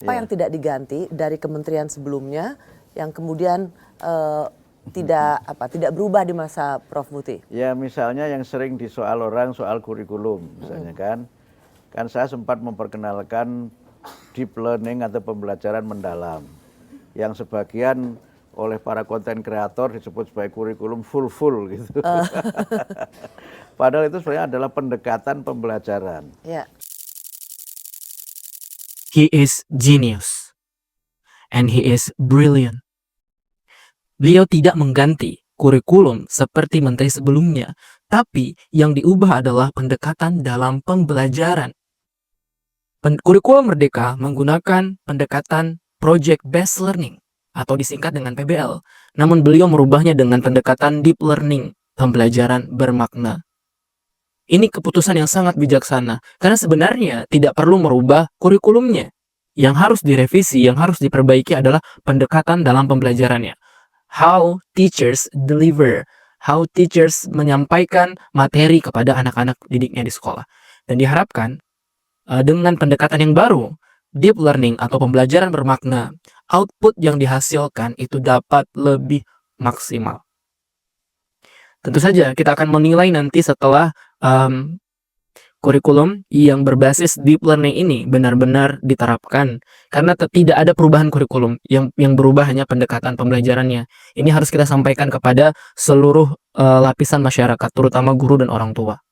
Apa yang tidak diganti dari kementerian sebelumnya yang kemudian tidak berubah di masa Prof. Muti? Ya misalnya yang sering disoal orang soal kurikulum misalnya kan saya sempat memperkenalkan deep learning atau pembelajaran mendalam yang sebagian oleh para konten kreator disebut sebagai kurikulum full gitu. Padahal itu sebenarnya adalah pendekatan pembelajaran. Ya. He is genius. And he is brilliant. Beliau tidak mengganti kurikulum seperti menteri sebelumnya, tapi yang diubah adalah pendekatan dalam pembelajaran. Kurikulum Merdeka menggunakan pendekatan Project Based Learning atau disingkat dengan PBL. Namun beliau merubahnya dengan pendekatan Deep Learning, pembelajaran bermakna. Ini keputusan yang sangat bijaksana, karena sebenarnya tidak perlu merubah kurikulumnya. Yang harus direvisi, yang harus diperbaiki adalah pendekatan dalam pembelajarannya. How teachers deliver, how teachers menyampaikan materi kepada anak-anak didiknya di sekolah. Dan diharapkan dengan pendekatan yang baru, deep learning atau pembelajaran bermakna, output yang dihasilkan itu dapat lebih maksimal. Tentu saja kita akan menilai nanti setelah kurikulum yang berbasis deep learning ini benar-benar diterapkan, karena tidak ada perubahan kurikulum, yang berubah hanya pendekatan pembelajarannya. Ini harus kita sampaikan kepada seluruh lapisan masyarakat, terutama guru dan orang tua.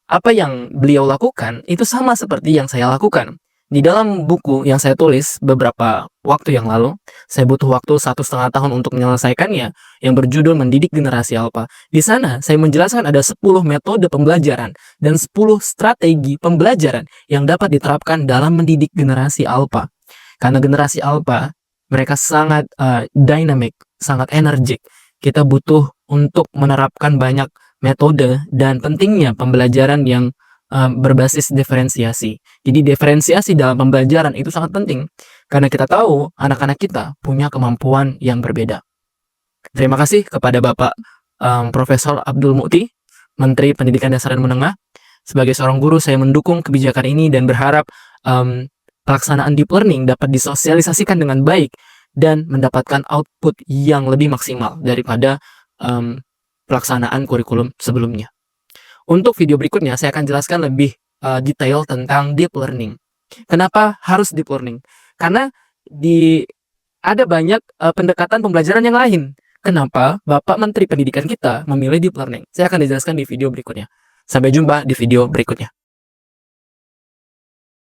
Apa yang beliau lakukan itu sama seperti yang saya lakukan. Di dalam buku yang saya tulis beberapa waktu yang lalu, saya butuh waktu 1,5 tahun untuk menyelesaikannya, yang berjudul Mendidik Generasi Alpha. Di sana, saya menjelaskan ada 10 metode pembelajaran dan 10 strategi pembelajaran yang dapat diterapkan dalam mendidik generasi Alpha. Karena generasi Alpha, mereka sangat dynamic, sangat energik. Kita butuh untuk menerapkan banyak metode dan pentingnya pembelajaran yang berbasis diferensiasi. Jadi diferensiasi dalam pembelajaran itu sangat penting, karena kita tahu anak-anak kita punya kemampuan yang berbeda. Terima kasih kepada Bapak Profesor Abdul Muti, Menteri Pendidikan Dasar dan Menengah. Sebagai seorang guru, saya mendukung kebijakan ini dan berharap pelaksanaan deep learning dapat disosialisasikan dengan baik dan mendapatkan output yang lebih maksimal daripada pelaksanaan kurikulum sebelumnya. Untuk video berikutnya, saya akan jelaskan lebih detail tentang deep learning. Kenapa harus deep learning? Karena ada banyak pendekatan pembelajaran yang lain. Kenapa Bapak Menteri Pendidikan kita memilih deep learning? Saya akan dijelaskan di video berikutnya. Sampai jumpa di video berikutnya.